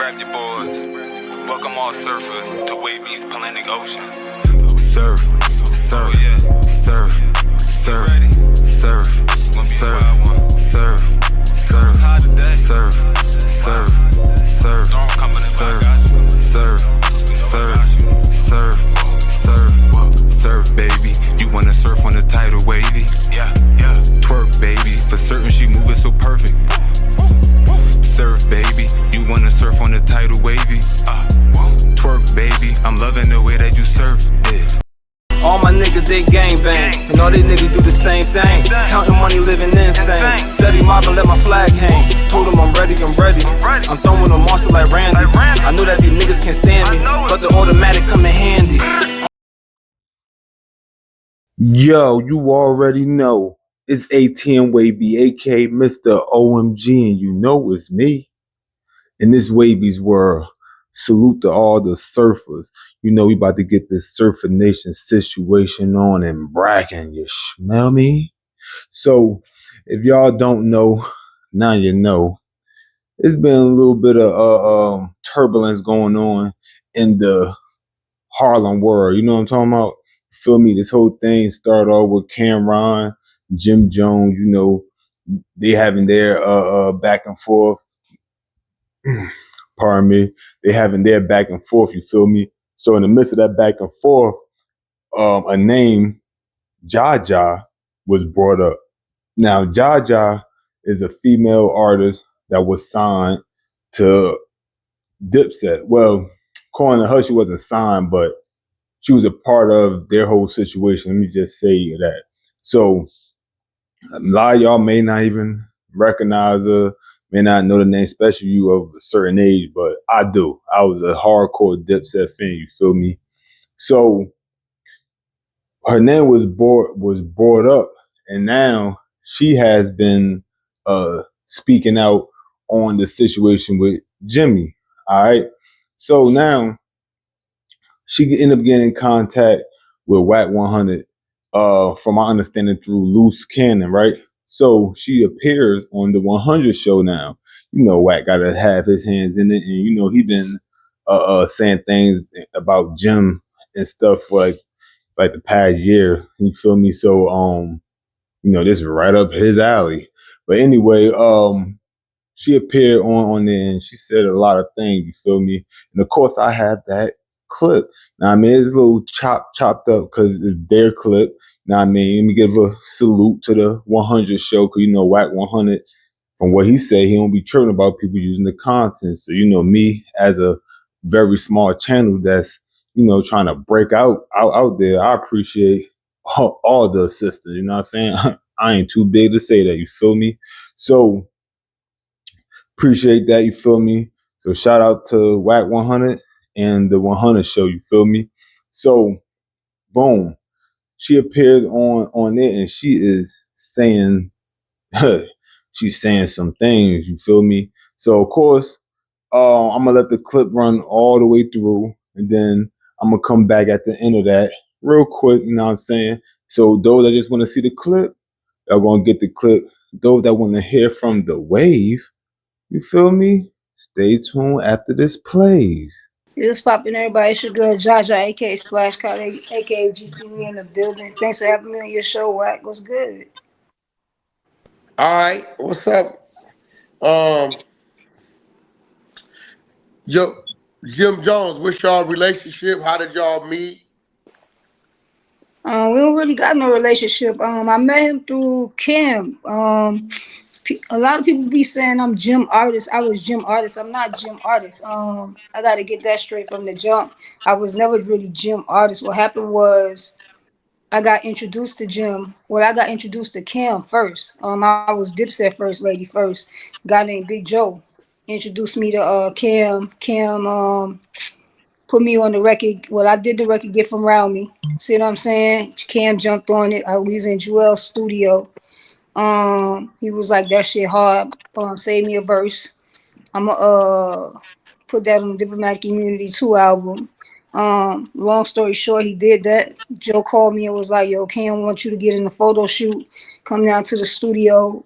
grab your boards. Welcome all surfers to Wavy's Atlantic Ocean. Surf, surf, surf, surf, surf, surf, surf, surf, surf, surf, surf, surf, surf, surf, surf, surf, baby. You wanna surf on the tidal wavy? Yeah, yeah. Twerk, baby. For certain, she moving so perfect. Surf, baby. You wanna surf on the tidal wavy? Twerk, baby. I'm loving the way that you surf it. All my niggas, they gangbang, and all these niggas do the same thing. Counting money, living insane. Steady mobbing, let my flag hang. Told them I'm ready, I'm ready. I'm throwing a monster like Randy. I know that these niggas can't stand me, but the automatic come in handy. Yo, you already know. It's ATM Wavy, aka Mr. OMG, and you know it's me. In this Wavy's world, salute to all the surfers. You know we about to get this Surfer Nation situation on in Bracken. You smell me? So, if y'all don't know, now you know. It's been a little bit of turbulence going on in the Harlem world. You know what I'm talking about? Feel me? This whole thing started off with Camron, Jim Jones. You know, they having their back and forth. Pardon me. They having their back and forth. You feel me? So in the midst of that back and forth, a name, Jha Jha, was brought up. Now, Jha Jha is a female artist that was signed to DIPSET. Well, according to her, she wasn't signed, but she was a part of their whole situation. Let me just say that. So a lot of y'all may not even recognize her, may not know the name, especially you of a certain age, but I do. I was a hardcore DIPSET fan, you feel me? So her name was brought up, and now she has been speaking out on the situation with Jimmy. All right. So now she ended up getting in contact with Wack100, from my understanding through loose cannon, right? So she appears on the 100 show now. You know, Wack got to have his hands in it, and you know he been saying things about Jim and stuff for like the past year. You feel me? So you know, this is right up his alley. But anyway, she appeared on there and she said a lot of things. You feel me? And of course, I have that clip. Now, I mean, it's a little chopped up because it's their clip. Now, I mean, let me give a salute to the 100 show, because you know, Wack100, from what he said, he don't be tripping about people using the content. So, you know, me as a very small channel that's, you know, trying to break out there, I appreciate all the assistance. You know what I'm saying? I ain't too big to say that. You feel me? So appreciate that. You feel me? So shout out to Wack100 and the 100 show. You feel me? So boom, she appears on it and she is saying, she's saying some things. You feel me? So of course, I'm gonna let the clip run all the way through, and then I'm gonna come back at the end of that real quick. You know what I'm saying? So those that just want to see the clip, are gonna get the clip. Those that want to hear from the wave, you feel me? Stay tuned after this plays. It's popping, everybody. It's your girl Jha Jha, aka Splash Card, aka GQ in the building. Thanks for having me on your show, Wack. What's good? All right, what's up? Yo, Jim Jones, what's y'all relationship? How did y'all meet? We don't really got no relationship. I met him through Kim. A lot of people be saying I'm Jim Artist. I was Jim Artist. I'm not Jim Artist. I got to get that straight from the jump. I was never really Jim Artist. What happened was I got introduced to Jim. Well, I got introduced to Kim first. I was DIPSET first lady first. A guy named Big Joe introduced me to Kim. Kim put me on the record. Well, I did the record Get From Round Me. See what I'm saying? Cam jumped on it. I was in Joel's studio. He was like, that shit hard. Save me a verse. I'ma put that on the Diplomat Community 2 album. Long story short, he did that. Joe called me and was like, yo, Cam want you to get in the photo shoot. Come down to the studio.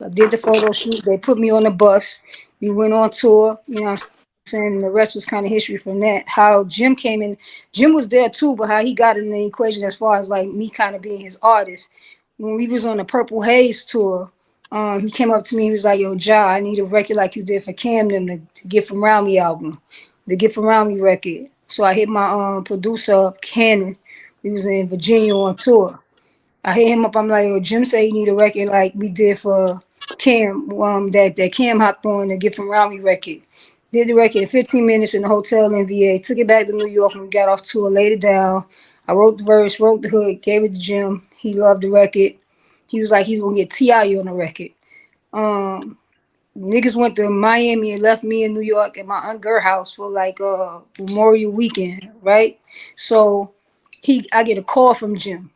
I did the photo shoot. They put me on the bus. We went on tour. You know what I'm saying? The rest was kind of history from that. How Jim came in, Jim was there too, but how he got in the equation as far as like me kind of being his artist. When we was on the Purple Haze tour, he came up to me. He was like, "Yo, Ja, I need a record like you did for Camden, to Get From Round Me album, the Get From Round Me record." So I hit my producer up, Cannon. We was in Virginia on tour. I hit him up. I'm like, "Yo, Jim said you need a record like we did for Cam. That Cam hopped on the Get From Round Me record." Did the record in 15 minutes in the hotel in VA. Took it back to New York when we got off tour. Laid it down. I wrote the verse, wrote the hook, gave it to Jim. He loved the record. He was like, he's gonna get T.I. on the record. Niggas went to Miami and left me in New York at my Aunt Girl house for like Memorial weekend, right? So I get a call from Jim.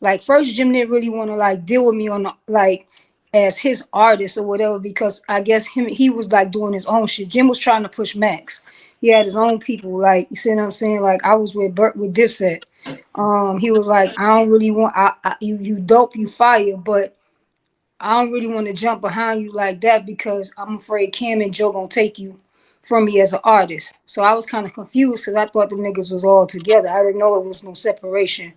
Like first Jim didn't really want to like deal with me on like as his artist or whatever, because I guess he was like doing his own shit. Jim was trying to push Max. He had his own people, like, you see what I'm saying? Like I was with Dipset. He was like, I don't really want you dope, you fire, but I don't really want to jump behind you like that because I'm afraid Cam and Joe gonna take you from me as an artist. So I was kind of confused because I thought the niggas was all together. I didn't know it was no separation.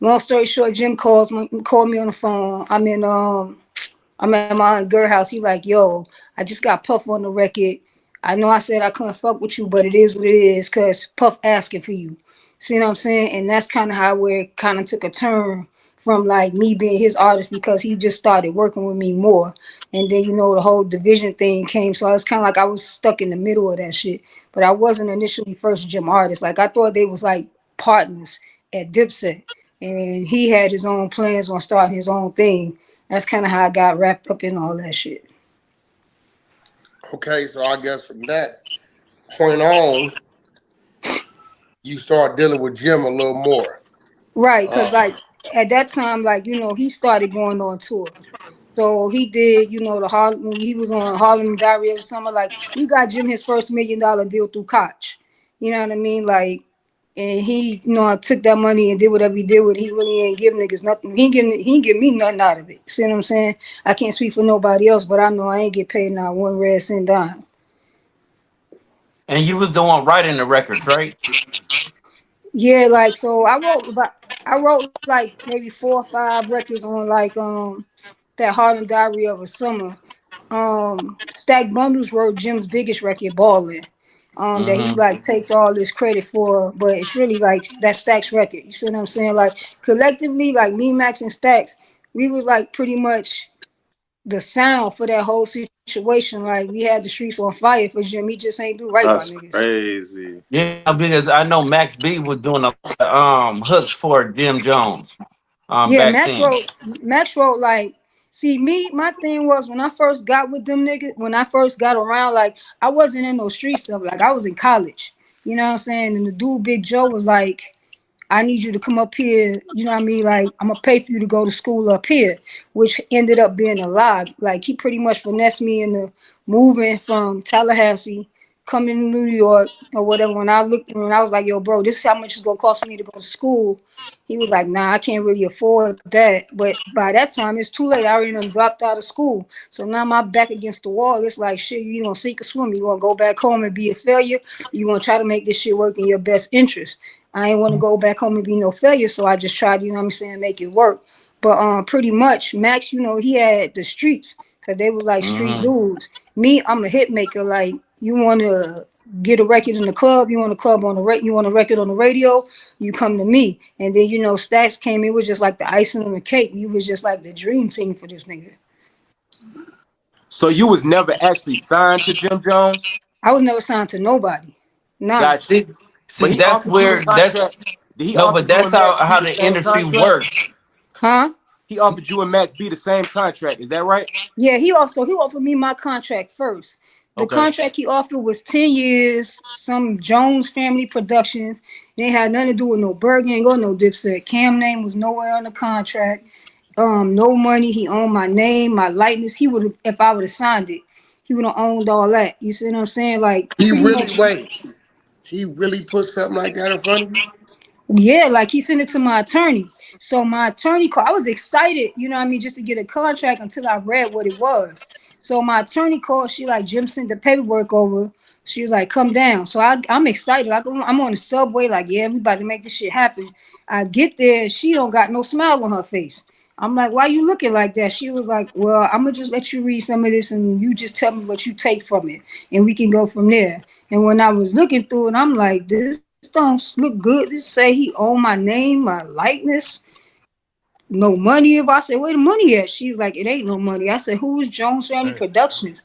Long story short, Jim called me on the phone. I'm at my Aunt Girl house. He like, "Yo, I just got Puff on the record. I know I said I couldn't fuck with you, but it is what it is because Puff asking for you." See what I'm saying? And that's kind of how where it kind of took a turn from like me being his artist, because he just started working with me more. And then, the whole division thing came. So I was kind of like I was stuck in the middle of that shit. But I wasn't initially first Jim artist. Like I thought they was like partners at Dipset. And he had his own plans on starting his own thing. That's kind of how I got wrapped up in all that shit. Okay, so I guess from that point on, you start dealing with Jim a little more. Right, because like at that time, like, he started going on tour. So he did, the Harlem, when he was on Harlem Diary of the Summer, like we got Jim his first $1 million deal through Koch. You know what I mean? Like, and he, took that money and did whatever he did with it. He really ain't give niggas nothing. He ain't give me nothing out of it. See what I'm saying? I can't speak for nobody else, but I know I ain't get paid not one red cent dime. And you was the one writing the records, right? Yeah, like so I wrote like maybe 4 or 5 records on like that Harlem Diary of a Summer. Stack Bundles wrote Jim's biggest record, Ballin'. That he like takes all this credit for, but it's really like that Stack's record. You see what I'm saying? Like collectively, like me, Max, and Stacks, we was like pretty much the sound for that whole situation. Like we had the streets on fire for Jim. He just ain't do right by niggas. Crazy. Yeah, because I know Max B was doing hooks for Jim Jones Yeah, back then. Max wrote like, see me, my thing was when I first got with them niggas, when I first got around, like I wasn't in no street stuff. Like I was in college. You know what I'm saying? And the dude Big Joe was like, I need you to come up here, you know what I mean? Like, I'm gonna pay for you to go to school up here, which ended up being a lie. Like, he pretty much finessed me into moving from Tallahassee, coming to New York or whatever. When I was like, yo, bro, this is how much it's gonna cost me to go to school. He was like, nah, I can't really afford that. But by that time, it's too late. I already done dropped out of school. So now my back against the wall. It's like, shit, you gonna sink or swim. You gonna go back home and be a failure. You gonna try to make this shit work in your best interest. I ain't want to go back home and be no failure, so I just tried, make it work. But pretty much, Max, he had the streets, because they was like street dudes. Me, I'm a hit maker. Like, you want to get a record in the club, you want you want a record on the radio, you come to me. And then, Stacks came, it was just like the icing on the cake. You was just like the dream team for this nigga. So you was never actually signed to Jim Jones? I was never signed to nobody. Nah. Gotcha. See, that's where that's but that's how the industry works. Huh? He offered you and Max B the same contract. Is that right? Yeah, he offered me my contract first. The contract he offered was 10 years, some Jones Family Productions. They had nothing to do with no Berg, ain't go no Dipset. Cam name was nowhere on the contract. No money. He owned my name, my likeness. He would have, if I would have signed it, he would have owned all that. You see what I'm saying? Like he really put something like that in front of you? Yeah, like he sent it to my attorney. So my attorney called. I was excited, just to get a contract until I read what it was. So my attorney called. She like, Jim sent the paperwork over. She was like, come down. So I'm excited. I'm on the subway, like, yeah, we about to make this shit happen. I get there, she don't got no smile on her face. I'm like, why you looking like that? She was like, well, I'm gonna just let you read some of this and you just tell me what you take from it and we can go from there. And when I was looking through it, I'm like, this don't look good. This say he own my name, my likeness, no money. If I said, where the money at? She was like, it ain't no money. I said, who's Jones Family Productions?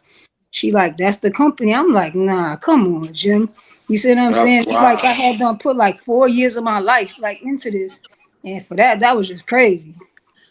She like, that's the company. I'm like, nah, come on, Jim. You see what I'm saying? It's like I had done put like 4 years of my life like into this. And for that, that was just crazy.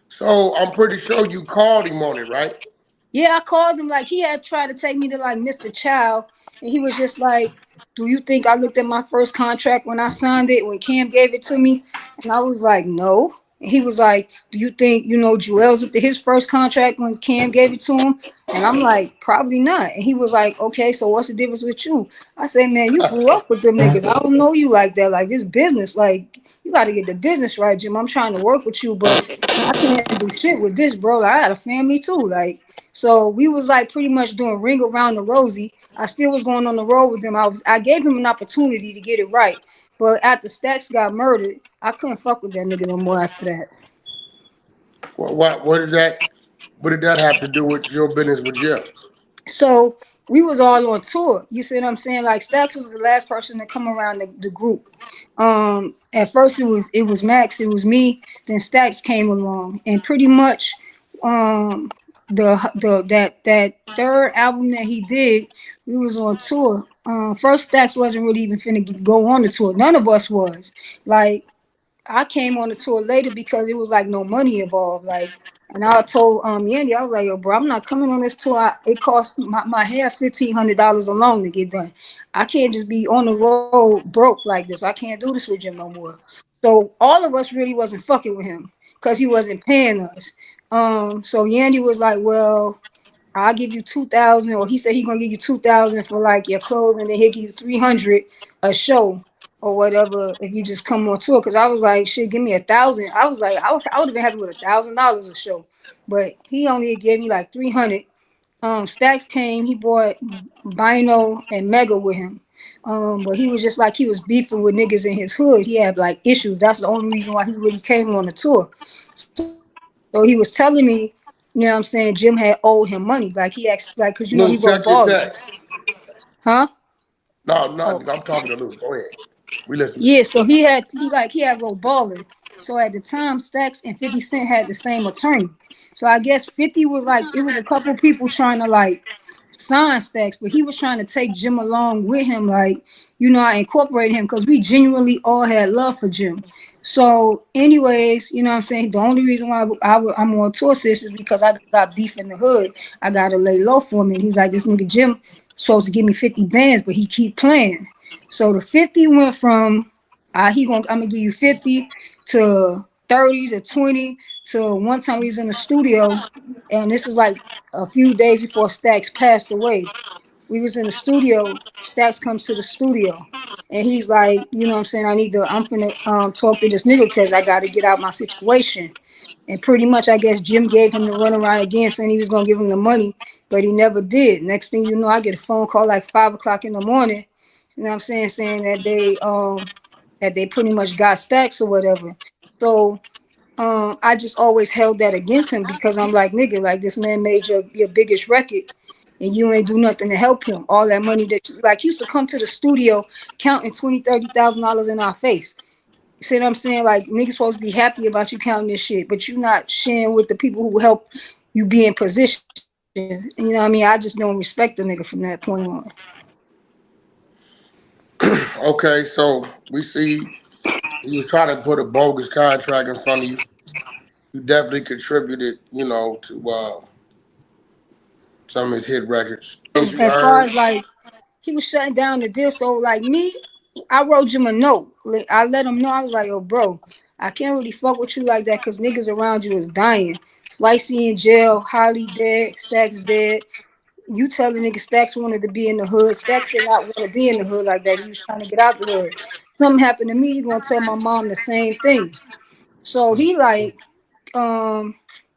So I'm pretty sure you called him on it, right? Yeah, I called him like he had tried to take me to like Mr. Chow, and he was just like, "Do you think I looked at my first contract when I signed it when Cam gave it to me?" And I was like, "No." And he was like, "Do you think Joel's looked at his first contract when Cam gave it to him?" And I'm like, "Probably not." And he was like, "Okay, so what's the difference with you?" I said, "Man, you grew up with them niggas. I don't know you like that. Like this business, like you got to get the business right, Jim. I'm trying to work with you, but I can't do shit with this, bro. Like, I had a family too, like." So we was like pretty much doing ring around the rosy. I still was going on the road with him. I gave him an opportunity to get it right. But after Stacks got murdered, I couldn't fuck with that nigga no more after that. What did that have to do with your business with Jim? So we was all on tour. You see what I'm saying? Like Stacks was the last person to come around the group. At first it was Max, it was me, then Stacks came along, and pretty much um that third album that he did, we was on tour. First Stacks wasn't really even finna go on the tour. None of us was. Like I came on the tour later because it was like no money involved. Like, and I told Yandy, I was like, yo, bro, I'm not coming on this tour. It cost my hair $1,500 alone to get done. I can't just be on the road broke like this. I can't do this with Jim no more. So all of us really wasn't fucking with him because he wasn't paying us. So Yandy was like, well, I'll give you 2,000, or he said he gonna give you 2,000 for like your clothes, and then he'll give you 300 a show or whatever if you just come on tour. Cause I was like, shit, give me 1,000. I was like, I would have been happy with $1,000 a show, but he only gave me like 300. Stacks came, he bought Bino and Mega with him. But he was just like he was beefing with niggas in his hood. He had like issues. That's the only reason why he really came on the tour. So he was telling me, you know what I'm saying, Jim had owed him money. Like he asked, like, cause he Luce, wrote check your balling. text. Huh? No, Oh. I'm talking to Luce. Go ahead. We listening. Yeah, so he had wrote balling. So at the time, Stacks and 50 Cent had the same attorney. So I guess 50 was like, it was a couple people trying to like sign Stacks, but he was trying to take Jim along with him. Like, I incorporated him because we genuinely all had love for Jim. So, anyways, you know what I'm saying? The only reason why I'm on tour, sis, is because I got beef in the hood. I got to lay low for me. And he's like, this nigga Jim supposed to give me 50 bands, but he keep playing. So the 50 went from I'm gonna give you 50 to 30 to 20 to one time we was in the studio, and this is like a few days before Stacks passed away. We was in the studio. Stacks comes to the studio, and he's like, you know what I'm saying, I'm finna talk to this nigga because I got to get out my situation. And pretty much, I guess Jim gave him the runaround again, saying he was gonna give him the money, but he never did. Next thing you know, I get a phone call like 5 o'clock in the morning. You know what I'm saying that they pretty much got Stacks or whatever. So I just always held that against him because I'm like, nigga, like this man made your biggest record and you ain't do nothing to help him. All that money that you like, he used to come to the studio counting $20,000-$30,000 in our face. You see what I'm saying? Like niggas supposed to be happy about you counting this shit, but you not sharing with the people who help you be in position. You know what I mean? I just don't respect the nigga from that point on. Okay, so we see you was trying to put a bogus contract in front of you. You definitely contributed, to some of his hit records. As far as like he was shutting down the deal, so like me, I wrote him a note. Like, I let him know. I was like, yo, bro, I can't really fuck with you like that because niggas around you is dying. Slicey in jail, Holly dead, Stacks dead. You telling niggas Stacks wanted to be in the hood. Stacks did not want to be in the hood like that. He was trying to get out the hood. Something happened to me, you gonna tell my mom the same thing. So he like,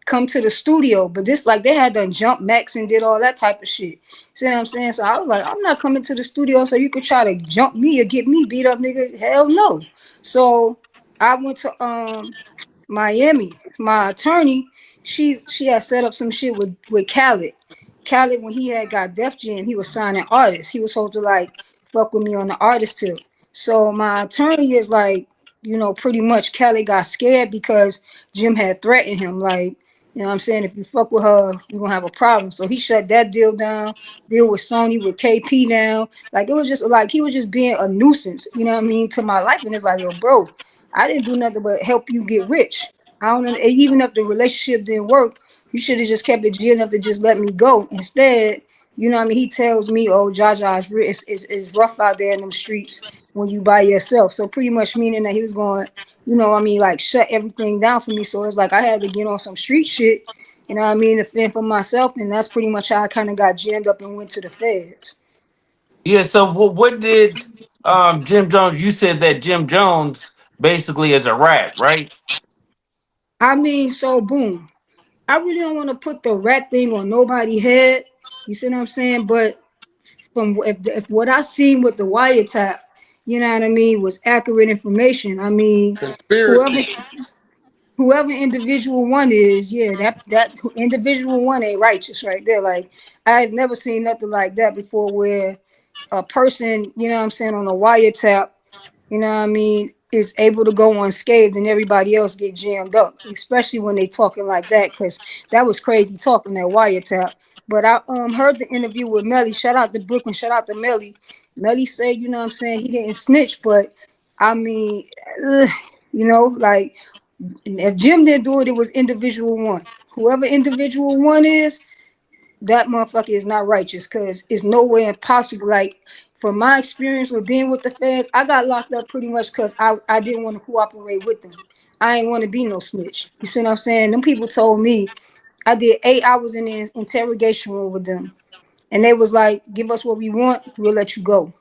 come to the studio. But this, like, they had done jump Max and did all that type of shit. See what I'm saying? So I was like, I'm not coming to the studio so you could try to jump me or get me beat up, nigga. Hell no. So I went to Miami. My attorney, she had set up some shit with Khaled. Khaled, when he had got Def Jam, he was signing artists. He was supposed to like fuck with me on the artist tip. So my attorney is like, you know, pretty much Khaled got scared because Jim had threatened him. Like, you know what I'm saying? If you fuck with her, you're gonna have a problem. So he shut that deal down, deal with Sony, with KP now. Like, it was just like he was just being a nuisance, you know what I mean, to my life. And it's like, yo, bro, I didn't do nothing but help you get rich. I don't know, even if the relationship didn't work, you should have just kept it G enough to just let me go. Instead, you know what I mean, he tells me, oh, Jha Jha is rough out there in them streets when you by yourself. So pretty much meaning that he was going, you know what I mean, like shut everything down for me. So it's like I had to get on some street shit, you know what I mean, to fend for myself. And that's pretty much how I kind of got jammed up and went to the feds. Yeah. So what did Jim Jones? You said that Jim Jones basically is a rat, right? I mean, so boom. I really don't want to put the rat thing on nobody's head. You see what I'm saying? But from if what I seen with the wiretap, you know what I mean, was accurate information. I mean, whoever Conspiracy. whoever individual one is, yeah, that individual one ain't righteous right there. Like, I've never seen nothing like that before, where a person, you know what I'm saying, on a wiretap, you know what I mean, is able to go unscathed and everybody else get jammed up, especially when they talking like that, because that was crazy talking, that wiretap. But I heard the interview with Melly. Shout out to Brooklyn, shout out to Melly. Melly said, you know what I'm saying, he didn't snitch, but I mean, you know, like, if Jim didn't do it, it was individual one. Whoever individual one is, that motherfucker is not righteous, because it's nowhere impossible. Like, from my experience with being with the feds, I got locked up pretty much because I didn't want to cooperate with them. I ain't want to be no snitch. You see what I'm saying? Them people told me I did 8 hours in the interrogation room with them. And they was like, give us what we want, we'll let you go.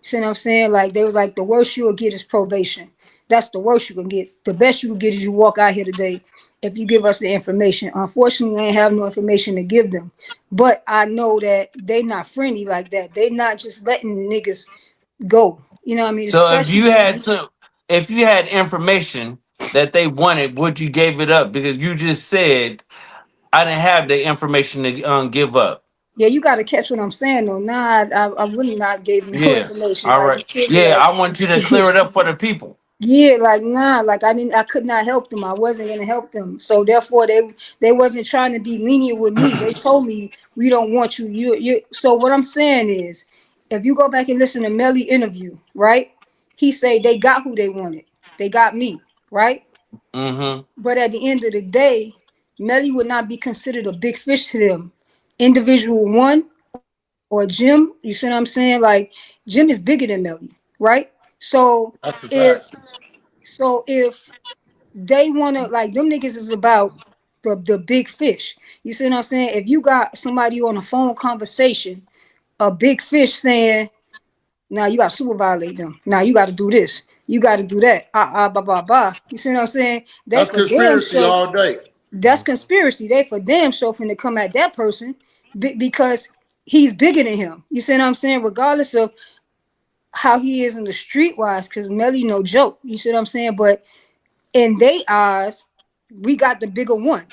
See what I'm saying? Like, they was like, the worst you'll get is probation. That's the worst you can get. The best you can get is you walk out here today if you give us the information. Unfortunately, I ain't have no information to give them. But I know that they not friendly like that. They not just letting niggas go. You know what I mean? So if Especially you had if you had information that they wanted, would you gave it up? Because you just said I didn't have the information to give up. yeah, you got to catch what I'm saying though. Nah, I wouldn't not gave them no Yeah. information. All Like, you right. feel me? Yeah, Like, I want you to clear it up for the people. yeah, like, nah, like I could not help them. I wasn't gonna help them. So therefore they wasn't trying to be lenient with me. They told me, we don't want you. You so what I'm saying is, if you go back and listen to Melly interview, right? He said they got who they wanted. They got me, right? Mm-hmm. But at the end of the day, Melly would not be considered a big fish to them. Individual one or Jim, you see what I'm saying? Like, Jim is bigger than Melly, right? So That's a if fact. if they wanna, like, them niggas is about the big fish. You see what I'm saying? If you got somebody on a phone conversation, a big fish saying, now you gotta super violate them. Now you gotta do this. You gotta do that. Blah, blah, blah. You see what I'm saying? They That's for damn conspiracy sure. all day. That's conspiracy. They for damn sure finna come at that person because he's bigger than him. You see what I'm saying? Regardless of how he is in the streetwise, because Melly no joke. You see what I'm saying? But in their eyes, we got the bigger one.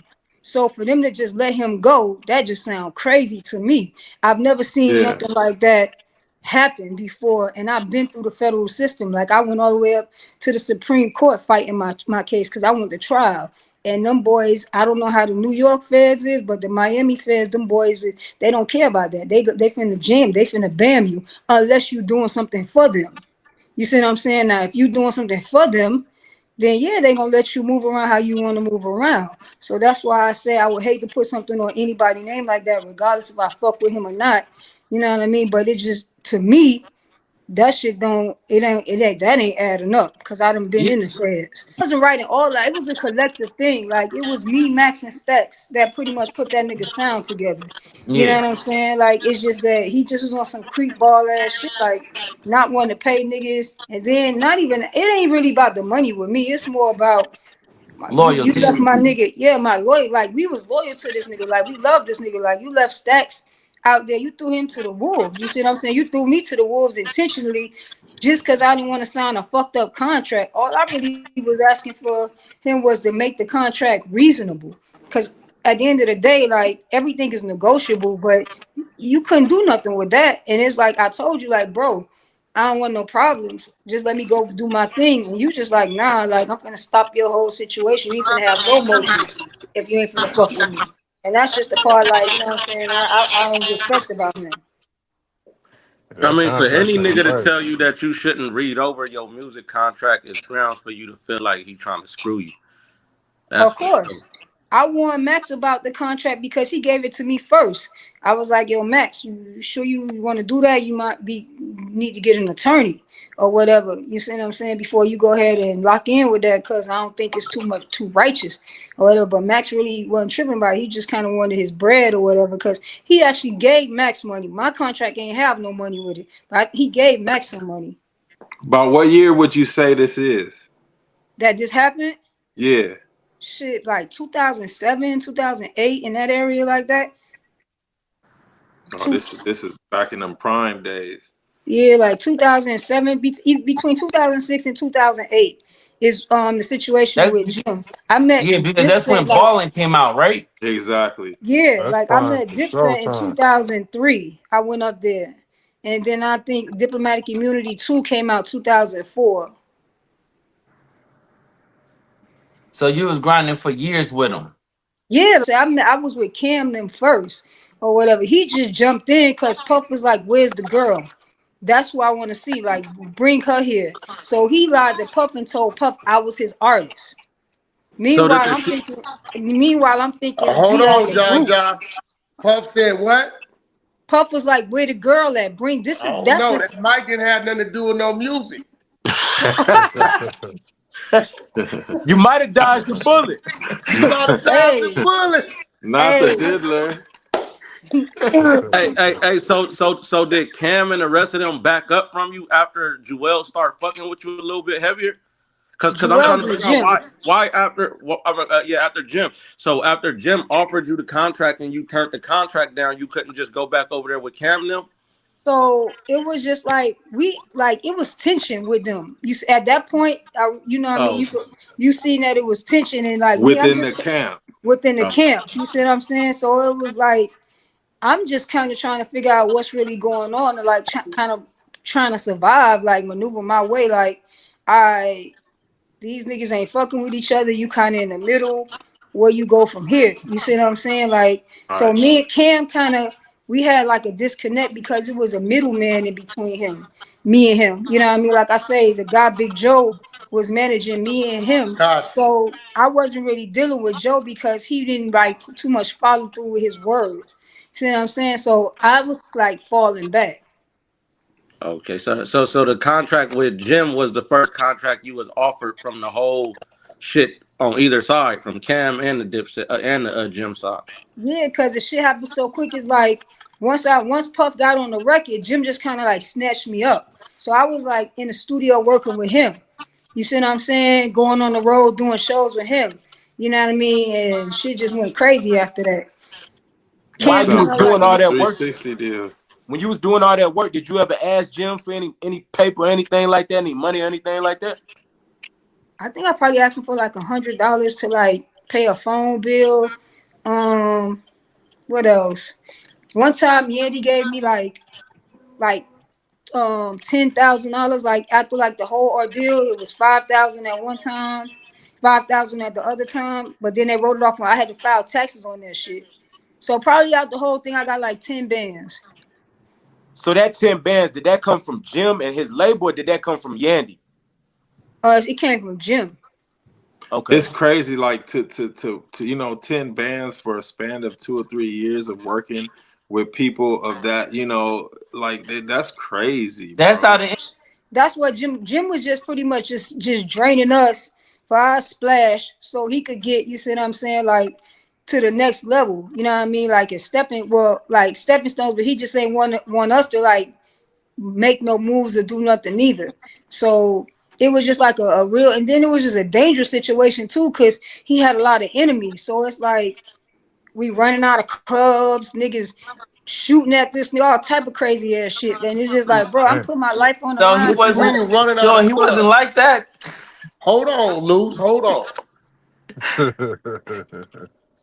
So for them to just let him go, that just sounds crazy to me. I've never seen Yeah. nothing like that happen before, and I've been through the federal system. Like, I went all the way up to the Supreme Court fighting my case because I went to trial. And them boys, I don't know how the New York feds is, but the Miami feds, them boys, they don't care about that. They finna jam, they finna bam you unless you're doing something for them. You see what I'm saying? Now, if you're doing something for them, then yeah, they gonna let you move around how you want to move around. So that's why I say I would hate to put something on anybody's name like that, regardless if I fuck with him or not. You know what I mean? But it just, to me, that shit don't, that ain't adding up, because I done been Yeah. in the feds. I wasn't writing all that. It was a collective thing. Like, it was me, Max, and Stacks that pretty much put that nigga sound together. You know Yeah. what I'm saying? Like, it's just that he just was on some creep ball ass shit, like not wanting to pay niggas. And then not even, it ain't really about the money with me. It's more about You Loyalty. left my nigga, yeah, my loyal. Like we was loyal to this nigga. Like we love this nigga. Like you left Stacks out there. You threw him to the wolves. You see what I'm saying? You threw me to the wolves intentionally, just because I didn't want to sign a fucked up contract. All I really was asking for him was to make the contract reasonable. Because at the end of the day, like everything is negotiable, but you couldn't do nothing with that. And it's like I told you, like, bro, I don't want no problems. Just let me go do my thing. And you just like, nah, like I'm gonna stop your whole situation. You ain't finna have no more beef if you ain't finna fuck with me. And that's just the part, like, you know what I'm saying? I don't respect about him. I mean, for any nigga to tell you that you shouldn't read over your music contract is grounds for you to feel like he trying to screw you. Of course. I warned Max about the contract because he gave it to me first. I was like, yo, Max, you sure you want to do that? You might need to get an attorney or whatever. You see what I'm saying? Before you go ahead and lock in with that, because I don't think it's too righteous or whatever. But Max really wasn't tripping about it. He just kind of wanted his bread or whatever, because he actually gave Max money. My contract ain't have no money with it, but he gave Max some money. About what year would you say this is? That just happened? Yeah. Shit, like 2007, 2008, in that area like that. Oh, this is back in them prime days. Yeah, like 2007, between 2006 and 2008 is the situation with Jim. I met because that's Dipset, when Ballin came out, right? Exactly. Yeah, like I met Dipset in 2003. I went up there, and then I think Diplomatic Immunity 2 came out 2004. So you was grinding for years with him. Yeah, so I was with Cam them first or whatever. He just jumped in because Puff was like, "Where's the girl?" That's who I want to see. Like, bring her here. So he lied to Puff and told Puff I was his artist. Meanwhile, I'm thinking. Hold we on, had a Jha group. Jha. Puff said what? Puff was like, "Where the girl at? Bring this." Oh That's no, the. that mic didn't have nothing to do with no music. You might have dodged the bullet. You might have dodged the bullet. Not the diddler. Hey, so did Cam and the rest of them back up from you after Joel started fucking with you a little bit heavier? Cause I'm trying to figure out why after Jim. So after Jim offered you the contract and you turned the contract down, you couldn't just go back over there with Cam and them? So it was just like it was tension with them. At that point, you know what I mean. You seen that it was tension and like within the camp. Within the camp, you see what I'm saying? So it was like I'm just kind of trying to figure out what's really going on and like kind of trying to survive, like maneuver my way. Like these niggas ain't fucking with each other. You kind of in the middle. Where you go from here? You see what I'm saying? Like so, me and Cam we had like a disconnect because it was a middleman in between me and him. You know what I mean? Like I say, the guy Big Joe was managing me and him. So I wasn't really dealing with Joe because he didn't like too much follow through with his words. See what I'm saying? So I was like falling back. Okay, so the contract with Jim was the first contract you was offered from the whole shit on either side, from Cam and the Dipset and the Jim side. Yeah, because the shit happened so quick. It's like once Puff got on the record, Jim just kind of like snatched me up. So I was like in the studio working with him. You see what I'm saying? Going on the road doing shows with him. You know what I mean? And shit just went crazy after that. While you was doing all that work, 360 deal. When you was doing all that work, did you ever ask Jim for any paper, anything like that, any money, or anything like that? I think I probably asked him for like $100 to like pay a phone bill. What else? One time Yandy gave me like $10,000. Like after like the whole ordeal, it was 5,000 at one time, 5,000 at the other time. But then they wrote it off when I had to file taxes on that shit. So probably out the whole thing, I got like 10 bands. So that 10 bands, did that come from Jim and his label, or did that come from Yandy? It came from Jim. Okay. It's crazy, like to 10 bands for a span of 2 or 3 years of working with people of that, like that's crazy. That's how the. That's what Jim was just pretty much just draining us for our splash so he could get, you see what I'm saying, like to the next level. You know what I mean? Like it's stepping stones, but he just ain't want us to like make no moves or do nothing either. So it was just like a real, and then it was just a dangerous situation too, because he had a lot of enemies. So it's like we running out of clubs, niggas shooting at this, all type of crazy ass shit. And it's just like, bro, I'm putting my life on the So he line. What you wasn't. mean running out So of he wasn't clubs? like that. Hold on, Luz. Hold on.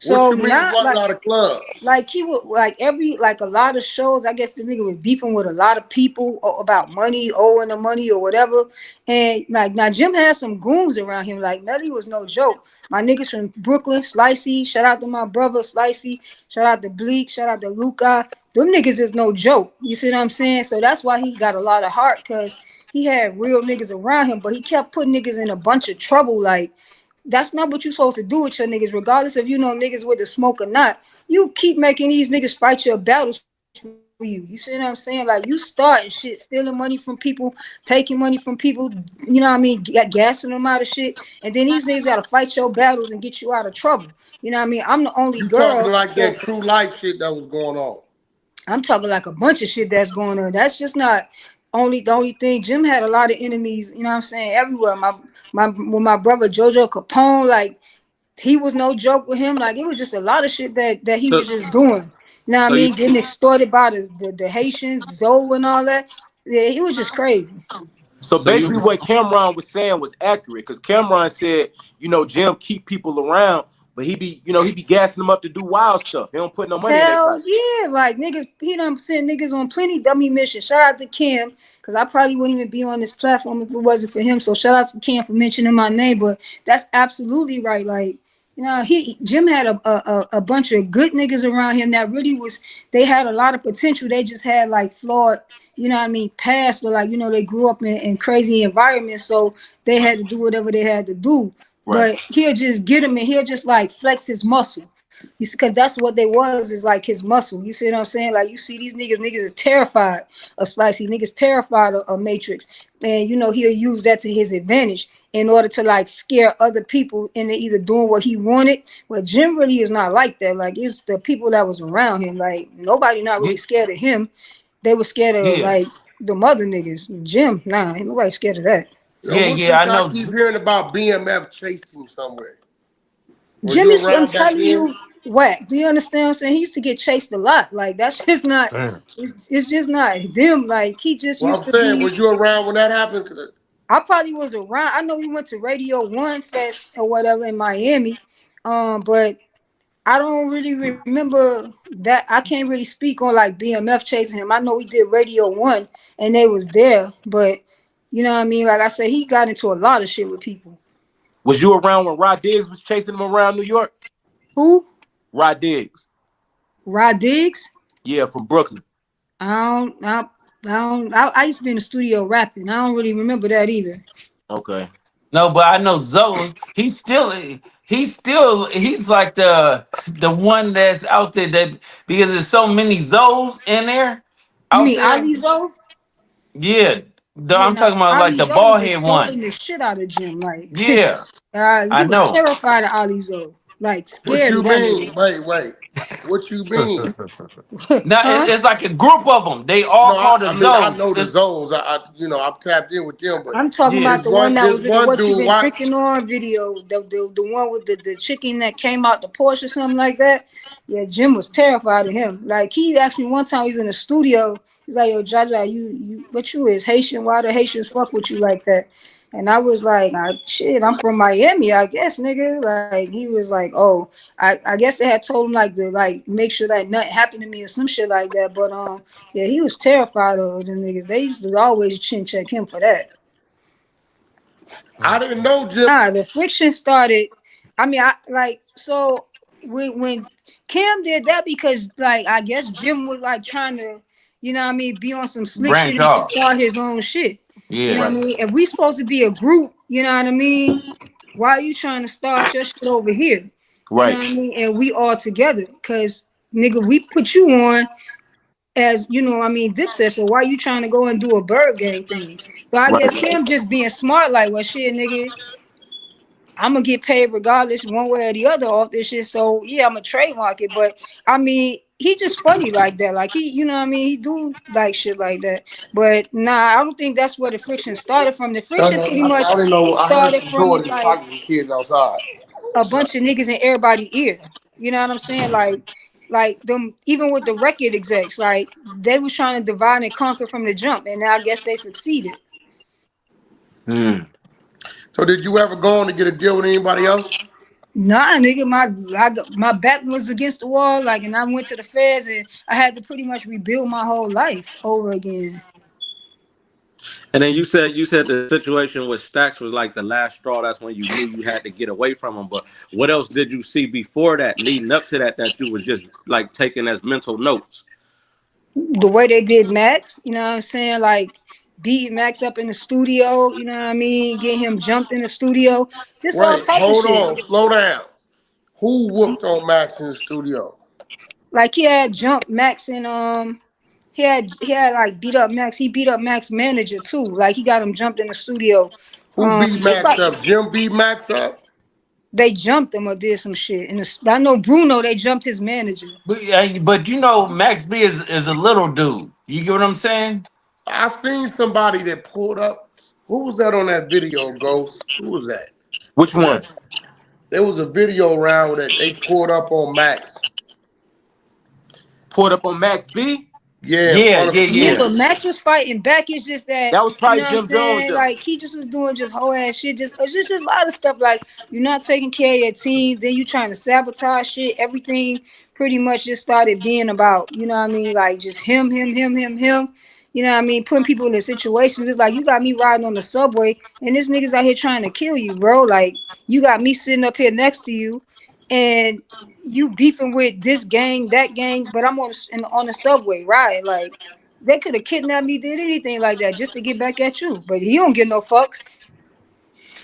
What So you mean not running out of clubs? like he would like a lot of shows. I guess the nigga was beefing with a lot of people about money, owing the money or whatever. And like now Jim had some goons around him. Like Melly was no joke. My niggas from Brooklyn, Slicey, shout out to my brother Slicey, shout out to Bleak, shout out to Luca. Them niggas is no joke. You see what I'm saying? So that's why he got a lot of heart, because he had real niggas around him, but he kept putting niggas in a bunch of trouble. Like that's not what you're supposed to do with your niggas, regardless if you know niggas with the smoke or not. You keep making these niggas fight your battles for you. You see what I'm saying? Like you starting shit, stealing money from people, taking money from people, you know what I mean, gassing them out of shit. And then these niggas gotta fight your battles and get you out of trouble. You know what I mean? I'm the only You talking girl. like So that true life shit that was going on? I'm talking like a bunch of shit that's going on. That's just not the only thing. Jim had a lot of enemies, you know what I'm saying, everywhere. With my brother Jojo Capone, like he was no joke with him. Like it was just a lot of shit that he So was just doing. You know what I so you mean? Getting extorted by the Haitians, Zoe and all that. Yeah, it was just crazy. So so you basically, what Cameron was saying was accurate because Cameron said, Jim keep people around, but he be gassing them up to do wild stuff. He don't put no money in their Hell pocket. yeah, like niggas, he done sent niggas on plenty dummy missions. Shout out to Kim, because I probably wouldn't even be on this platform if it wasn't for him. So shout out to Kim for mentioning my name. But that's absolutely right. Like, Jim had a bunch of good niggas around him that really was, they had a lot of potential. They just had like flawed, you know what I mean, past, or like, they grew up in crazy environments. So they had to do whatever they had to do. Right. But he'll just get him and he'll just like flex his muscle. You see, because that's what they was, is like his muscle. You see what I'm saying? Like you see these niggas are terrified of Slicey. Niggas terrified of Matrix. And he'll use that to his advantage in order to like scare other people into either doing what he wanted. But Jim really is not like that. Like it's the people that was around him. Like nobody not really scared of him. They were scared of Yeah, like the mother niggas. Jim, nah, ain't nobody scared of that. Yo, yeah, what's yeah. this I I know. keep hearing about BMF chased him somewhere? Were Jim you is, I'm around back telling then? you, Wack. Do you understand what I'm saying? He used to get chased a lot. Like that's just not, Damn. it's just not them. Like he just Well, used I'm to saying, be. was you around when that happened? 'Cause I probably was around. I know we went to Radio One Fest or whatever in Miami. But I don't really remember that. I can't really speak on like BMF chasing him. I know we did Radio One and they was there, but you know what I mean? Like I said, he got into a lot of shit with people. Was you around when Rod Diggs was chasing him around New York? Who? Rod Diggs. Rod Diggs? Yeah, from Brooklyn. I used to be in the studio rapping. I don't really remember that either. Okay. No, but I know Zoe. He's like the one that's out there, that because there's so many Zoes in there You out mean there. Ali Zoe? Yeah, Yeah, I'm now talking about like Ali the Zoe bald was head one. extorting the shit out of Jim. Like, Yeah, he I was know. terrified of Ali Zoe. Like, what scared you of that mean? nigga. Wait. What you mean? Now Huh? it's like a group of them. They all No, called the I mean I Zoes. know the zones. I'm tapped in with them, but I'm talking Yeah, about there's the one one that there's was in the one What You dude. Been What? Drinking On video. The one with the chicken that came out the Porsche or something like that. Yeah, Jim was terrified of him. Like, he asked me one time, he's in the studio. He's like, yo, Jha Jha, what you is Haitian? Why the Haitians fuck with you like that? And I was like, shit, I'm from Miami, I guess, nigga. Like, he was like, oh, I guess they had told him like to like make sure that nothing happened to me or some shit like that. But yeah, he was terrified of them niggas. They used to always chin check him for that. I didn't know Jim. The friction started. I mean, I like, so when Cam did that, because like I guess Jim was like trying to, you know what I mean, be on some slick shit branch and off. start his own shit. You know Yeah, what I mean? If we supposed to be a group, you know what I mean? Why are you trying to start your shit over here? You know Right. what I mean? And we all together, cause nigga, we put you on as Dipset. So why you trying to go and do a bird gang thing? But I guess Right. Cam just being smart, like, well, shit, nigga, I'm gonna get paid regardless, one way or the other, off this shit. So yeah, I'm gonna trademark it. But I mean, he just funny like that. Like he, you know what I mean? He do like shit like that. But nah, I don't think that's where the friction started from. The No, friction no, pretty I much didn't know. I heard started some from is Jordans like talking to kids outside. a bunch of niggas in everybody's ear. You know what I'm saying? Like them, even with the record execs, like they was trying to divide and conquer from the jump, and I guess they succeeded. So did you ever go on to get a deal with anybody else? Nah, nigga, my back was against the wall, like, and I went to the feds, and I had to pretty much rebuild my whole life over again. And then you said the situation with Stacks was like the last straw. That's when you knew you had to get away from him. But what else did you see before that, leading up to that you was just like taking as mental notes? The way they did Max, you know what I'm saying? Like beating Max up in the studio, you know what I mean? Getting him jumped in the studio. This all Wait, type of hold shit. on, slow down. Who whooped on Max in the studio? Like he had jumped Max and he had like beat up Max. He beat up Max manager too. Like he got him jumped in the studio. Who beat Just Max like up? Jim beat Max up? they jumped him or did some shit. And I know Bruno, they jumped his manager. But you know, Max B is a little dude. You get what I'm saying? I seen somebody that pulled up. Who was that on that video, Ghost? Who was that? Which one? There was a video around that they pulled up on Max. Pulled up on Max B? Yeah, in Yeah, front of yeah, the Yeah, yeah. but police. Max was fighting back. It's just that, That was you probably know what I'm Jim Jones saying? though. Like he just was doing just whole ass shit. Just a lot of stuff. Like you're not taking care of your team. Then you trying to sabotage shit. Everything pretty much just started being about, you know what I mean? Like just him. You know what I mean? Putting people in the situations. It's like you got me riding on the subway and this nigga's out here trying to kill you, bro. Like you got me sitting up here next to you and you beefing with this gang, that gang, but I'm on the subway, right? Like they could have kidnapped me, did anything like that just to get back at you. But he don't give no fucks.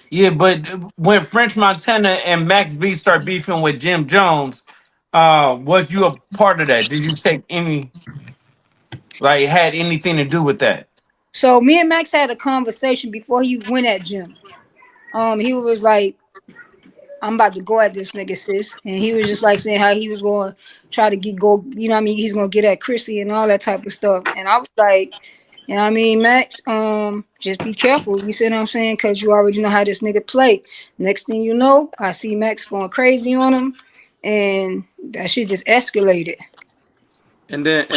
Yeah, but when French Montana and Max B start beefing with Jim Jones, was you a part of that? Did you take any like had anything to do with that? So me and Max had a conversation before he went at Jim. He was like, I'm about to go at this nigga, sis. And he was just like saying how he was going to try to you know what I mean? He's going to get at Chrissy and all that type of stuff. And I was like, you know what I mean, Max, just be careful. You see what I'm saying? Because you already know how this nigga play. Next thing you know, I see Max going crazy on him. And that shit just escalated. And then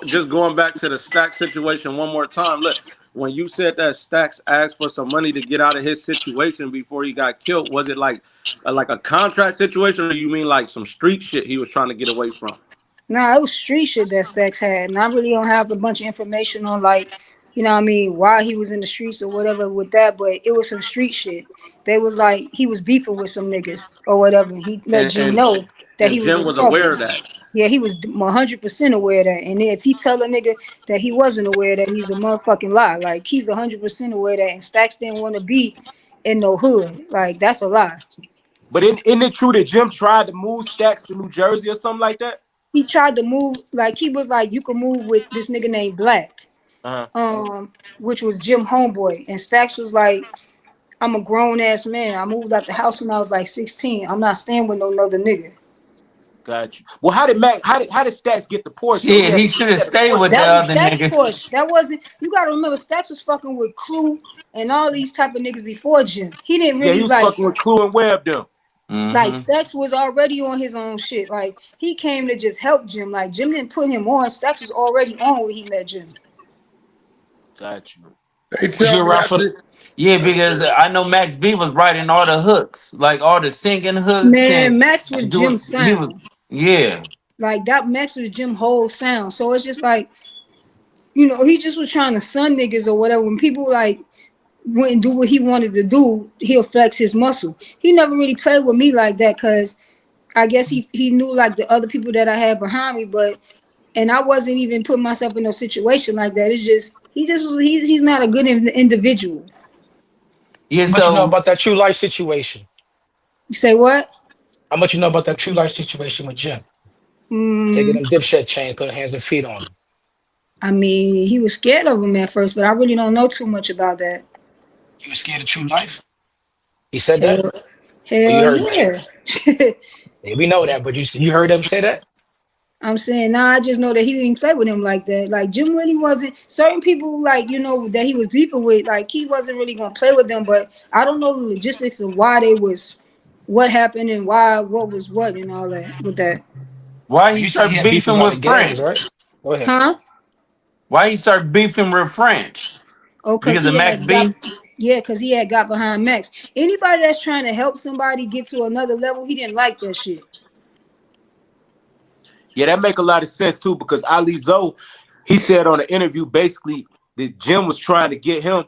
just going back to the Stacks situation one more time. Look, when you said that Stacks asked for some money to get out of his situation before he got killed, was it like a contract situation, or you mean like some street shit he was trying to get away from? Nah, it was street shit that Stacks had. And I really don't have a bunch of information on, like, you know what I mean, why he was in the streets or whatever with that, but it was some street shit. They was like, he was beefing with some niggas or whatever. He let And Jim and know that and he was Jim in was aware trouble. of that. Yeah, he was 100% aware of that. And if he tell a nigga that he wasn't aware of that, he's a motherfucking lie. Like, he's 100% aware of that. And Stacks didn't want to be in no hood. Like, that's a lie. But isn't it true that Jim tried to move Stacks to New Jersey or something like that? He tried to move, like, he was like, you can move with this nigga named Black. Uh-huh. Which was Jim homeboy. And Stacks was like, I'm a grown ass man. I moved out the house when I was like 16. I'm not staying with no other nigga. Got you. Well, how did Stacks get the Porsche though? Shit, he should have He had a stayed Porsche. with the That was other Stacks nigga. push. That wasn't, you gotta remember Stacks was fucking with Clue and all these type of niggas before Jim. He didn't Yeah, he really was like fucking with Clue and Webb them. like Stacks was already on his own shit. Like he came to just help Jim. Like Jim didn't put him on. Stacks was already on when he met Jim. Got you. They Was you tell me around I for? did. Yeah, because I know Max B was writing all the hooks, like all the singing hooks Man, Max was and doing. Jim's He was, sound. yeah. Like that Max was Jim's whole sound. So it's just like, you know, he just was trying to sun niggas or whatever. When people like wouldn't do what he wanted to do, he'll flex his muscle. He never really played with me like that because I guess he knew like the other people that I had behind me, but and I wasn't even putting myself in no situation like that. It's just he's not a good individual. Yeah, How much you know so about that true life situation? You say what? How much you know about that true life situation with Jim? Taking Mm, them dipset chain, putting hands and feet on him. I mean, he was scared of him at first, but I really don't know too much about that. You was scared of true life? He said that? Hell, Or you hell heard that? yeah. Yeah, we know that, but you heard him say that? I'm saying now I just know that he didn't play with him like that. Like Jim really wasn't. Certain people like that he was beefing with, like he wasn't really gonna play with them. But I don't know the logistics of why they was, what happened and why what was what and all that with that. Why he You said he started had beef beefing about the with gangs, right? French? Go ahead. Huh? Why he started beefing with French? Oh, cause Because of he Mac had got, B? yeah, cause he had got behind Max. Anybody that's trying to help somebody get to another level, he didn't like that shit. Yeah, that make a lot of sense too, because Ali Zoe, he said on an interview basically that Jim was trying to get him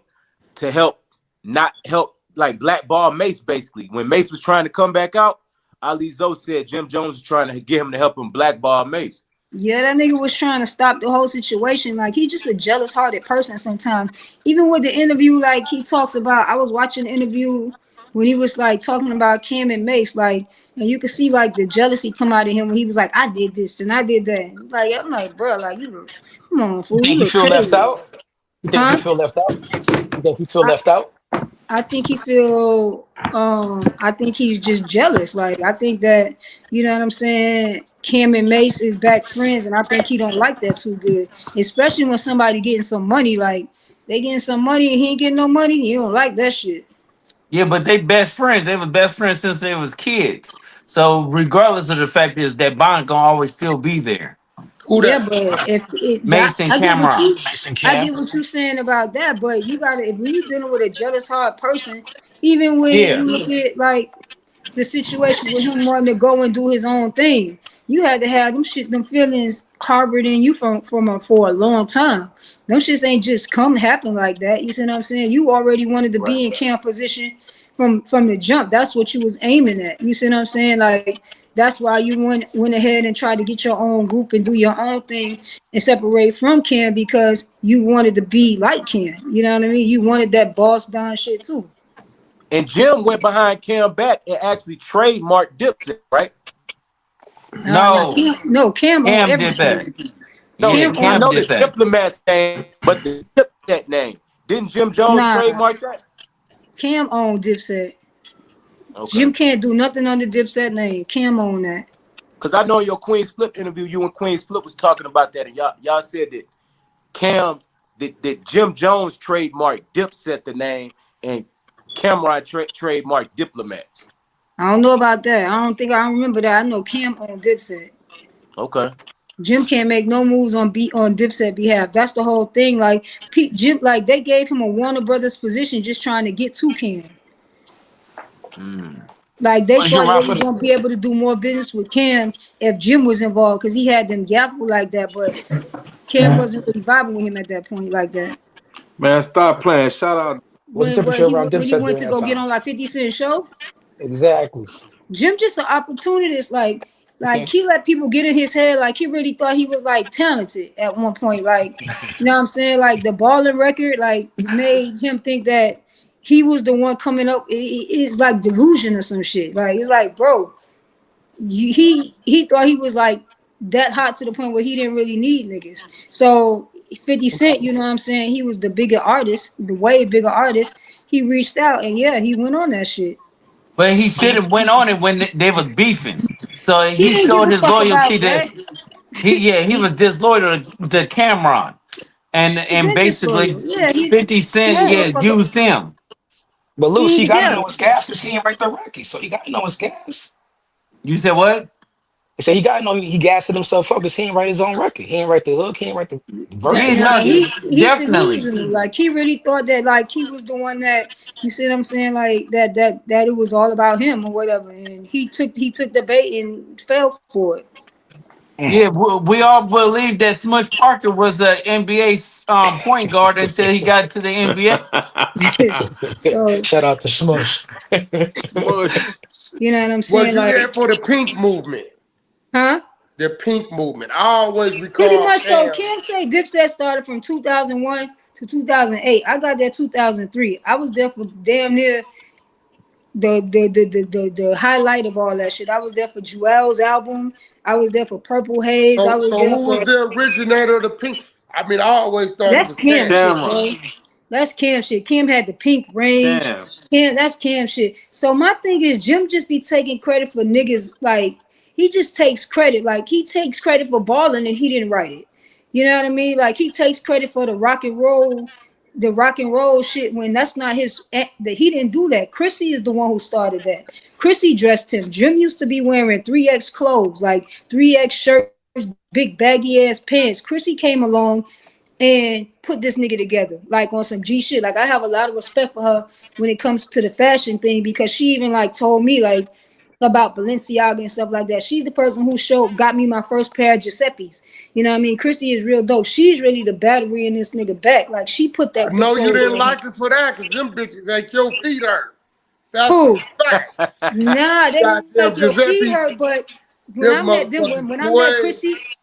to help, not help, like blackball Mace basically. When Mace was trying to come back out, Ali Zoe said Jim Jones was trying to get him to help him blackball Mace. Yeah, that nigga was trying to stop the whole situation. Like he's just a jealous hearted person sometimes. Even with the interview, like he talks about, I was watching the interview when he was like talking about Cam and Mace, like, and you could see like the jealousy come out of him when he was like, I did this and I did that. Like I'm like, bro, like you look, come on, You fool, you think he look feel left crazy. out? You think he Huh? feel left out? You think he feel I, left out? I think he feel I think he's just jealous. Like I think that, you know what I'm saying, Cam and Mace is back friends and I think he don't like that too good. Especially when somebody getting some money, like they getting some money and he ain't getting no money, he don't like that shit. Yeah, but they best friends. They were best friends since they was kids. So regardless of the fact is that bond gonna always still be there. Who Yeah, that? but if it that Mason I get what Cameron. you Mason I Cam. get what you saying about that, but you gotta, if when you dealing with a jealous hard person, even when Yeah. you look at like the situation with him wanting to go and do his own thing. You had to have them feelings harbored in you for a long time. Them shits ain't just come happen like that. You see what I'm saying? You already wanted to Right. be in camp position from the jump. That's what you was aiming at. You see what I'm saying? Like that's why you went ahead and tried to get your own group and do your own thing and separate from Cam because you wanted to be like Cam. You know what I mean? You wanted that boss down shit too. And Jim went behind Cam back and actually trademarked Dipset, right? Nah, No, Cam, no, Cam on Cam did everything. that. No, Yeah, Cam I on, Cam know did the that. Diplomat name, but the Dipset name. Didn't Jim Jones nah, trademark that? Cam on Dipset. Okay. Jim can't do nothing under Dipset name. Cam on that. Because I know in your Queen's Flip interview, you and Queen's Flip was talking about that, and y'all said that Cam, that Jim Jones trademarked Dipset the name, and Cameron trademarked Diplomats. I don't know about that. I don't remember that. I know Cam on Dipset. Okay. Jim can't make no moves on Dipset behalf. That's the whole thing. Like Jim, like they gave him a Warner Brothers position just trying to get to Cam. Mm. Like they Was you thought around they for was the? gonna be able to do more business with Cam if Jim was involved because he had them gaffle like that. But Cam wasn't really vibing with him at that point like that. Man, stop playing. Shout out. What's the When temperature around when he Dipset went during to that go get time? on like 50 Cent show, Exactly. Jim just an opportunist. Like Okay. he let people get in his head. Like he really thought he was like talented at one point. Like you know what I'm saying? Like the balling record like made him think that he was the one coming up. It's like delusion or some shit. Like it's like bro, he thought he was like that hot to the point where he didn't really need niggas. So 50 Cent, Okay. you know what I'm saying? He was the bigger artist, the way bigger artist. He reached out and yeah, he went on that shit. But he should have went on it when they was beefing. So He he didn't give showed a his fuck loyalty about to that. he He was disloyal to Cameron. And been basically disloyal. Yeah, 50 he Cent, had no yeah, fuck up. used him. But Luce, He he ain't got to yeah. know his gas because he ain't write the record. So he got to know his gas. You said what? He said he got to know he gassing himself up because he ain't write his own record. He ain't write the hook. He ain't write the verse That Yeah, or no no, nah, shit. he definitely. delusional. Like he really thought that like he was the one that you see what I'm saying, like that it was all about him or whatever. And he took the bait and fell for it. Yeah, we all believed that Smush Parker was a NBA point guard until he got to the NBA. So Shout out to Smush. Smush. you know what I'm Was saying? you Like, there for the pink movement? huh? The pink movement. I always Pretty recall much so. Cam. Can't say Dipset started from 2001 to 2008. I got there 2003. I was there for damn near the highlight of all that shit. I was there for Joel's album. I was there for Purple Haze. I So, was so there who was for the originator of the pink? I mean, I always thought it that's was Cam Cam. shit, Cameron. bro. That's Cam shit. Cam had the pink range. Cam. Cam, that's Cam shit. So my thing is, Jim just be taking credit for niggas like he just takes credit. Like he takes credit for balling and he didn't write it. You know what I mean? Like he takes credit for the rock and roll shit when that's not his. That he didn't do that. Chrissy is the one who started that. Chrissy dressed him. Jim used to be wearing 3X clothes, like 3X shirts, big baggy ass pants. Chrissy came along and put this nigga together, like on some G shit. Like I have a lot of respect for her when it comes to the fashion thing because she even like told me like about Balenciaga and stuff like that. She's the person who got me my first pair of Giuseppe's. You know what I mean? Chrissy is real dope. She's really the battery in this nigga back. Like she put I that good know you clothes didn't on him. like it for that, cause them bitches make your feet hurt. That's a Who? fact. Nah, they Goddamn make your feet Giuseppe, hurt. But when them I met them, motherfuckers,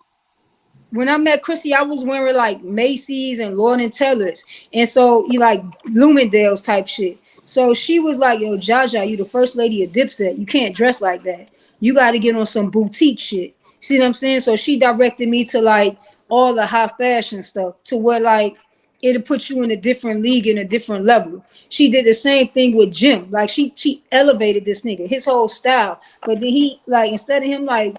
when I met boy. Chrissy, I was wearing like Macy's and Lord and Taylor's, and so you like Bloomingdale's type shit. So she was like, "Yo, Jha Jha, you the first lady of Dipset. You can't dress like that. You got to get on some boutique shit." See what I'm saying? So she directed me to like all the high fashion stuff, to where like it'll put you in a different league, in a different level. She did the same thing with Jim. Like she elevated this nigga, his whole style. But then he like instead of him like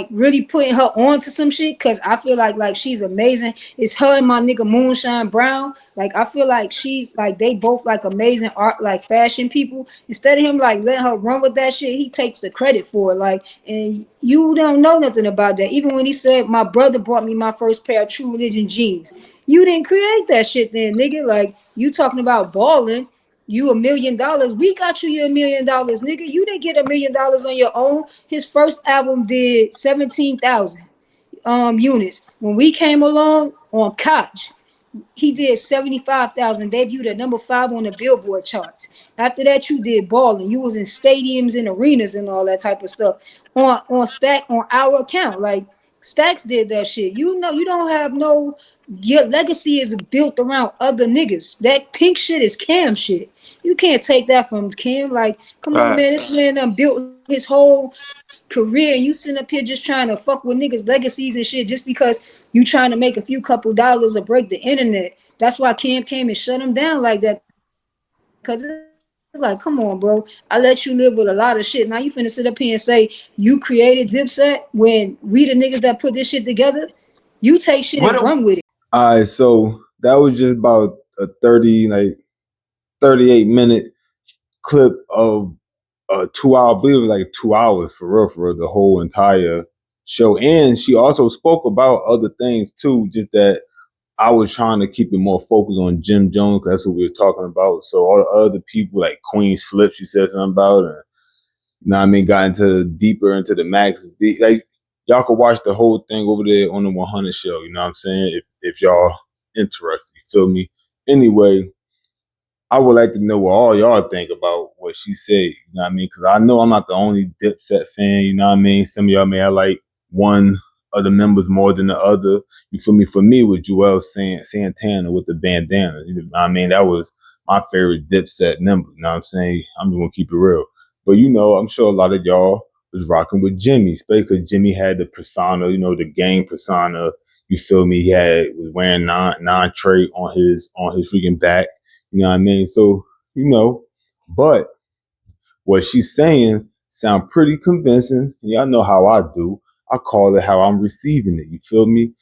really putting her on to some shit, because I feel like she's amazing. It's her and my nigga Moonshine Brown. Like I feel like she's like they both like amazing art, like fashion people. Instead of him like letting her run with that shit, he takes the credit for it. Like, and you don't know nothing about that. Even when he said my brother bought me my first pair of True Religion jeans, you didn't create that shit then, nigga. Like you talking about balling. You $1 million. We got you your $1 million, nigga. You didn't get $1 million on your own. His first album did 17,000 units. When we came along on Koch, he did 75,000, debuted at number 5 on the Billboard charts. After that, you did balling. You was in stadiums and arenas and all that type of stuff. On our account. Like Stacks did that shit. You know, you don't have no. Your legacy is built around other niggas. That pink shit is Cam shit. You can't take that from Cam. Like, come on, man. This man built his whole career. You sitting up here just trying to fuck with niggas' legacies and shit just because you trying to make a few couple dollars or break the internet. That's why Cam came and shut him down like that. Cause it's like, come on, bro. I let you live with a lot of shit. Now you finna sit up here and say you created Dipset when we the niggas that put this shit together. You take shit and run with it. What? All right, so that was just about a 38-minute clip of a 2 hour, I believe it was like 2 hours for real, the whole entire show. And she also spoke about other things too, just that I was trying to keep it more focused on Jim Jones, because that's what we were talking about. So all the other people like Queen's Flip, she said something about, and you know what I mean, got into deeper into the Max B. Like y'all could watch the whole thing over there on the 100 show, you know what I'm saying? If y'all interested, you feel me? Anyway, I would like to know what all y'all think about what she said, you know what I mean? Because I know I'm not the only Dipset fan, you know what I mean? Some of y'all may have like one of the members more than the other. You feel me? For me, with Joel Santana with the bandana, you know what I mean? That was my favorite Dipset member, you know what I'm saying? I'm just gonna keep it real. But you know, I'm sure a lot of y'all was rocking with Jimmy, especially because Jimmy had the persona, you know, the gang persona. You feel me? He was wearing non-trait on his freaking back. You know what I mean? So, you know, but what she's saying sound pretty convincing. Y'all know how I do. I call it how I'm receiving it. You feel me? You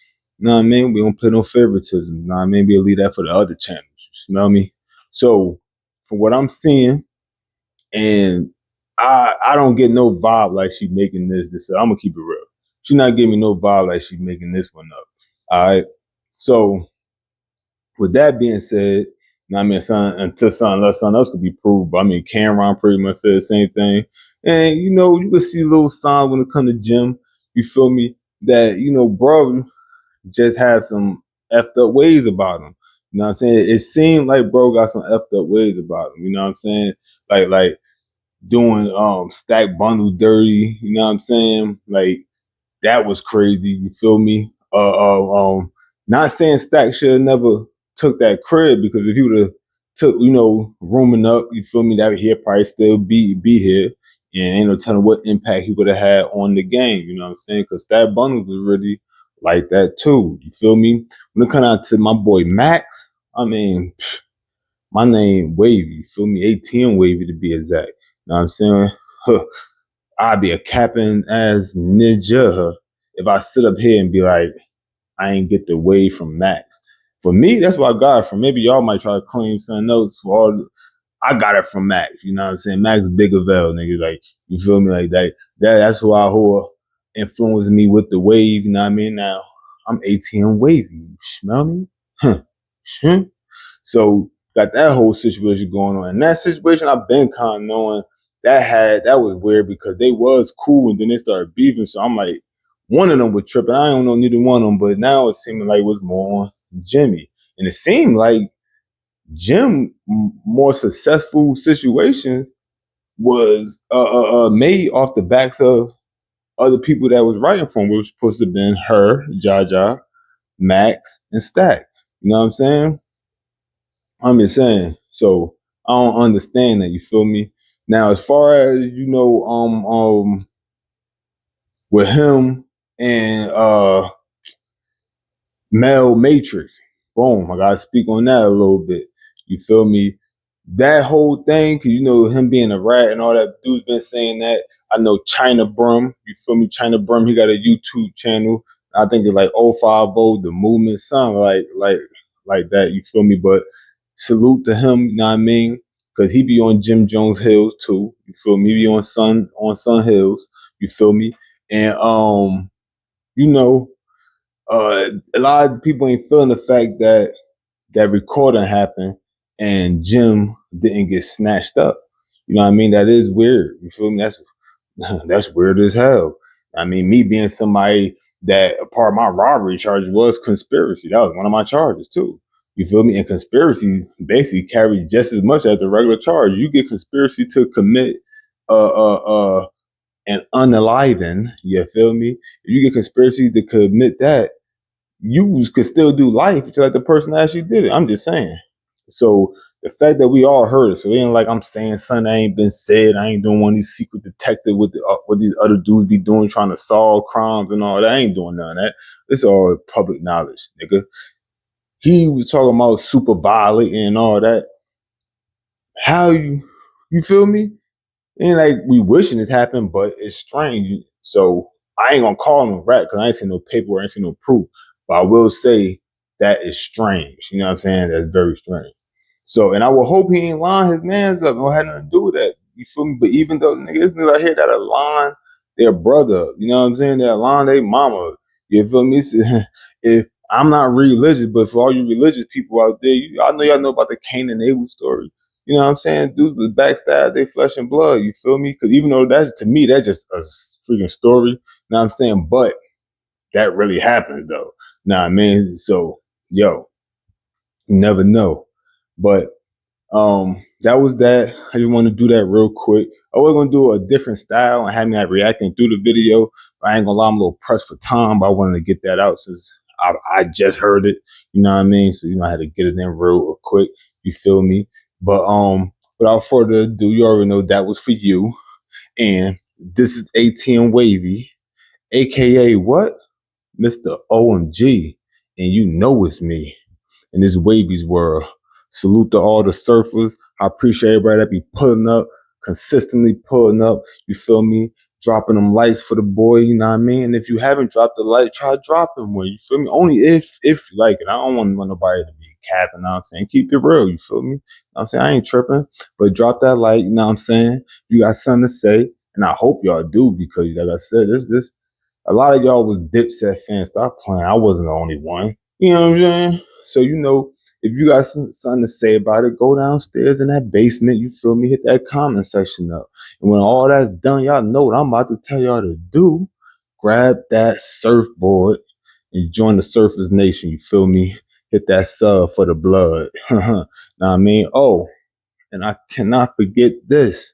know what I mean? We don't play no favoritism. You know what I mean? We'll leave that for the other channels. You smell me? So, from what I'm seeing, and I don't get no vibe like she making this. I'm gonna keep it real. She's not giving me no vibe like she's making this one up. All right. So, with that being said, I mean, unless something else could be proved, but I mean, Camron pretty much said the same thing. And, you know, you can see little signs when it comes to Jim, you feel me, that, you know, bro just have some effed up ways about him. You know what I'm saying? It seemed like bro got some effed up ways about him. You know what I'm saying? Like doing stack bundle dirty, you know what I'm saying? Like, that was crazy. You feel me? Not saying Stack should have never took that crib, because if he would have took, you know, rooming up, you feel me, that he'd probably still be here, and ain't no telling what impact he would have had on the game. You know what I'm saying? Because Stack Bundles was really like that too. You feel me? When it comes out to my boy Max, I mean, my name Wavy. You feel me? ATM Wavy to be exact. You know what I'm saying? I'd be a capping as ninja if I sit up here and be like, I ain't get the wave from Max. For me, that's what I got it from. Maybe y'all might try to claim something else for all. I got it from Max. You know what I'm saying? Max Bigavell, nigga. Like, you feel me? Like that's who influenced me with the wave. You know what I mean? Now I'm ATM wavy. You smell me? Huh. So got that whole situation going on. And that situation, I've been kind of knowing that was weird because they was cool and then they started beefing. So I'm like, one of them was tripping. I don't know neither one of them, but now it seemed like it was more on Jimmy. And it seemed like Jim more successful situations was made off the backs of other people that was writing for him, which was supposed to have been her, Jha Jha, Max, and Stack. You know what I'm saying? I'm just saying. So I don't understand that. You feel me? Now, as far as with him and Mel Matrix, boom, I gotta speak on that a little bit. You feel me? That whole thing, cause him being a rat and all that. Dude's been saying that. I know China Brum. You feel me? China Brum. He got a YouTube channel. I think it's like 050, the movement, something like that. You feel me? But salute to him. You know what I mean? Cause he be on Jim Jones Hills too. You feel me? He be on Sun Hills. You feel me? And a lot of people ain't feeling the fact that that recording happened and Jim didn't get snatched up. You know what I mean? That is weird. You feel me? That's weird as hell. I mean, me being somebody that a part of my robbery charge was conspiracy. That was one of my charges too. You feel me? And conspiracy basically carries just as much as a regular charge. You get conspiracy to commit an unaliving. You feel me? If you get conspiracy to commit that, you could still do life just like the person that actually did it. I'm just saying. So the fact that we all heard it, so it ain't like I'm saying something that ain't been said. I ain't doing one of these secret detective with what these other dudes be doing, trying to solve crimes and all that. I ain't doing none of that. It's all public knowledge, nigga. He was talking about super violating and all that. How you feel me? Ain't like we wishing this happened, but it's strange. So I ain't gonna call him a rat because I ain't seen no paperwork, I ain't seen no proof. But I will say that is strange. You know what I'm saying? That's very strange. So, and I will hope he ain't lying his mans up. It had nothing to do with that. You feel me? But even though niggas out here that are lying their brother, you know what I'm saying? They're lying their mama. You feel me? If I'm not religious, but for all you religious people out there, I know y'all know about the Cain and Abel story. You know what I'm saying? Dudes was backstab, they flesh and blood. You feel me? Because even though that's, to me, that's just a freaking story. You know what I'm saying? But that really happens though. Know what I mean? So, yo, you never know. But that was that. I just want to do that real quick. I was gonna do a different style and have me reacting through the video. But I ain't gonna lie, I'm a little pressed for time, but I wanted to get that out since I just heard it. You know what I mean? So I had to get it in real quick. You feel me? But without further ado, you already know that was for you. And this is ATM Wavy, aka what? Mr. OMG. And you know it's me in this Wavy's world. Salute to all the surfers. I appreciate everybody that be pulling up, consistently pulling up. You feel me? Dropping them lights for the boy, you know what I mean? And if you haven't dropped the light, try dropping one. You feel me? Only if you like it. I don't want nobody to be capping, you know what I'm saying? Keep it real, you feel me? You know what I'm saying? I ain't tripping. But drop that light, you know what I'm saying? You got something to say. And I hope y'all do because like I said, this a lot of y'all was Dipset fans. Stop playing. I wasn't the only one. You know what I'm saying? So, if you got something to say about it, go downstairs in that basement. You feel me? Hit that comment section up. And when all that's done, y'all know what I'm about to tell y'all to do. Grab that surfboard and join the Surfers Nation. You feel me? Hit that sub for the blood. Know what I mean? Oh, and I cannot forget this.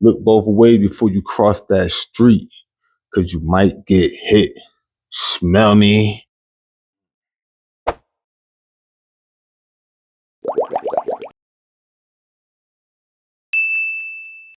Look both ways before you cross that street, because you might get hit. Smell me?